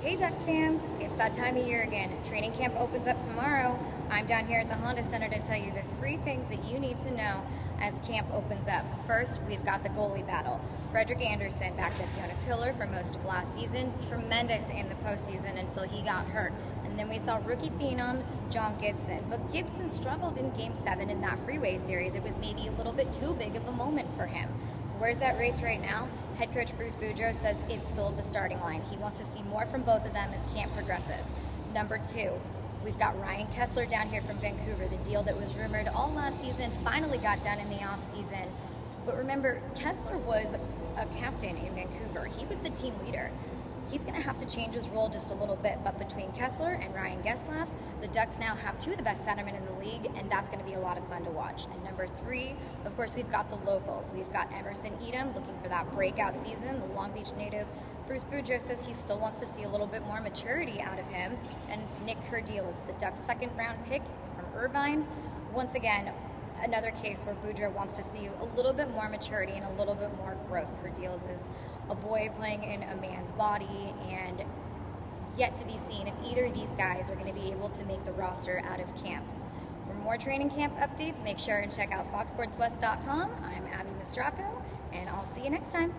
Hey Ducks fans, it's that time of year again. Training camp opens up tomorrow. I'm down here at the Honda Center to tell you the 3 things that you need to know as camp opens up. First, we've got the goalie battle. Frederick Anderson backed up Jonas Hiller for most of last season. Tremendous in the postseason until he got hurt. And then we saw rookie phenom John Gibson. But Gibson struggled in Game 7 in that freeway series. It was maybe a little bit too big of a moment for him. Where's that race right now? Head coach Bruce Boudreau says it's still the starting line. He wants to see more from both of them as camp progresses. Number 2, we've got Ryan Kesler down here from Vancouver. The deal that was rumored all last season finally got done in the offseason. But remember, Kesler was a captain in Vancouver. He was the team leader. He's going to have to change his role just a little bit, but between Kesler and Ryan Getzlaf, the Ducks now have 2 of the best centermen in the league, and that's going to be a lot of fun to watch. And number 3, of course, we've got the locals. We've got Emerson Edom looking for that breakout season, the Long Beach native. Bruce Boudreau says he still wants to see a little bit more maturity out of him. And Nick Kerdiles, the Ducks' second-round pick from Irvine. Once again, another case where Boudreau wants to see a little bit more maturity and a little bit more growth. Kerdiles is a boy playing in a man's body, and yet to be seen if either of these guys are going to be able to make the roster out of camp. For more training camp updates, make sure and check out foxsportswest.com. I'm Abby Mistraco, and I'll see you next time.